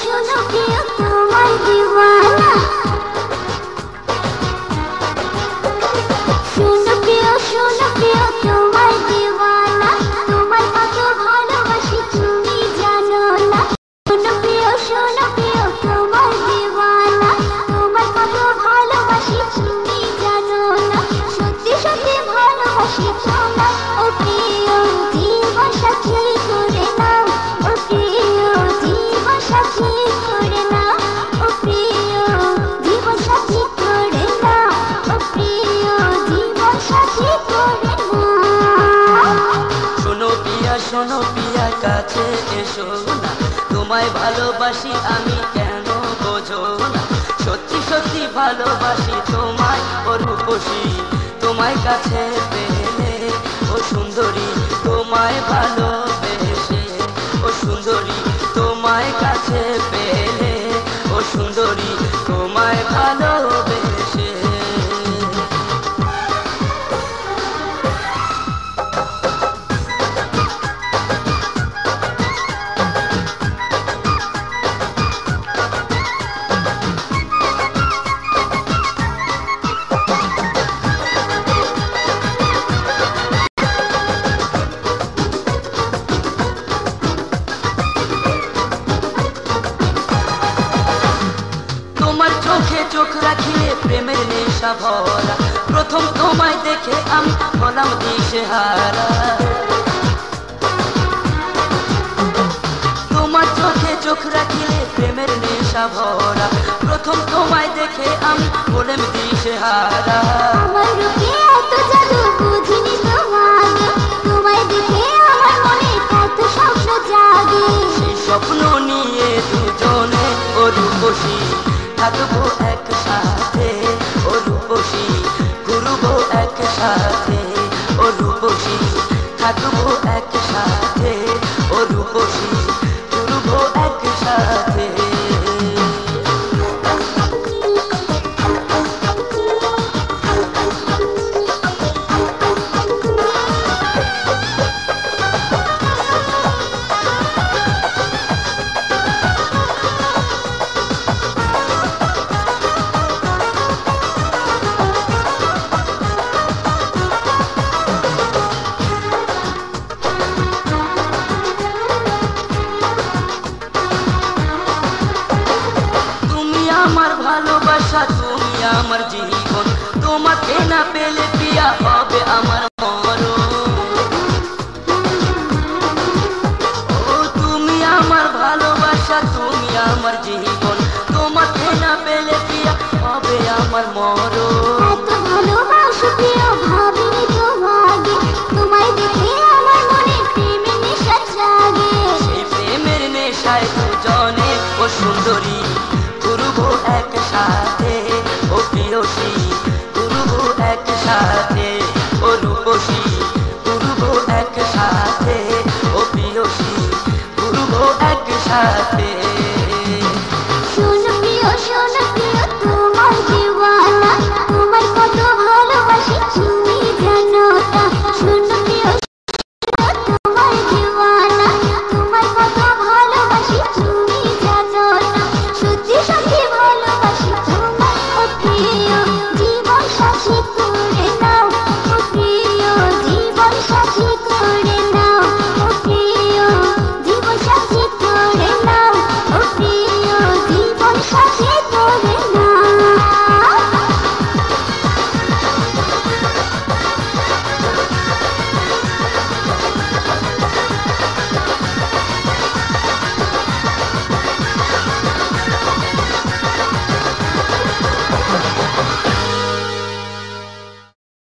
सुनो प्रिय तुम्हारी दीवाना सुनो प्रिय तुम्हारी दीवाना तुम्हार कत भालोबासी तुमी जानो ना सुनो प्रिय तुम्हारी दीवाना तुम्हार कत भालोबासी तुमी जानो ना सत्यि सत्यि भालोबासी तुम्हार ओ प्रिय जीवन साथी करे नाও ओ प्रिय जीवन साथी करे नाও ओ प्रिय जीवन साथी करे नाও ओ प्रिय जीवन साथी करे नाও শোনো পিয়া কাছে এসো না তোমায় ভালোবাসি আমি কেন বোঝো না সত্যি সত্যি ভালোবাসি তোমায় ও রূপসী তোমায় কাছে পেলে ও সুন্দরী তোমায় ভালোবেসে ও সুন্দরী তোমায় কাছে পেলে ও সুন্দরী তোমায় ভালোবেসে চোখ রাখিলে প্রেমের নেশা ভরা প্রথম তোমায় দেখে আমি হলাম দিশেহারা তোমার চোখে চোখ রাখিলে প্রেমের নেশা ভরা প্রথম তোমায় দেখে আমি হলাম দিশেহারা আমার রূপে এত জাদু বুঝিনি তোমাকে তোমায় দেখে আমার মনে কত স্বপ্ন জাগে সেই স্বপ্ন নিয়ে দুজনে ও রূপসী থাকবো একসাথে ও রূপসী ঘুরবো একসাথে ও রূপসী থাকবো একসাথে ও রূপসী ঘুরবো একসাথে আমার ভালোবাসা তুমি আমার জীবন তোমাকে না পেলে পিয়া হবে আমার মরণ ও তুমি আমার ভালোবাসা তুমি আমার জীবন তোমাকে না পেলে পিয়া হবে আমার মরণ এত ভালোবাসো প্রিয় ভাবিনি তোমাকে তোমায় দেখে আমার মনে প্রেমের নেশা জাগে সেই প্রেমের নেশায় দুজনে ও সুন্দরী ঘুরবো একসাথে ও প্রিয়সী ঘুরবো একসাথে ও রূপসী ঘুরবো একসাথে ও প্রিয়সী ঘুরবো একসাথে